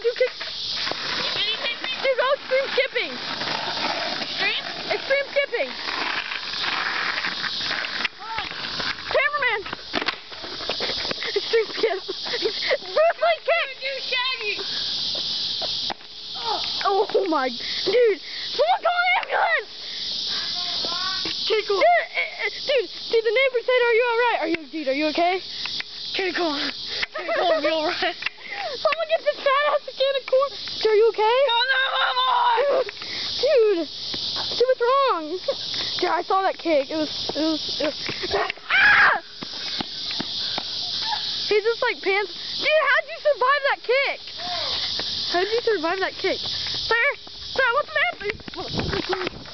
do kick. Dude, go extreme skipping. Extreme? Extreme skipping. Cameraman. Extreme skip. Bruce Lee kick. Do Shaggy. Oh my, dude. Someone call an ambulance. Tickle. Dude, the neighbor said, are you alright? Are you okay? Candy corn. Candy corn, be alright. Someone get this fat ass a can of corn. Dude, are you okay? Dude, what's wrong? Dude, I saw that kick. It was ah! He just like pants. Dude, how'd you survive that kick? How'd you survive that kick? Sir, what's the matter?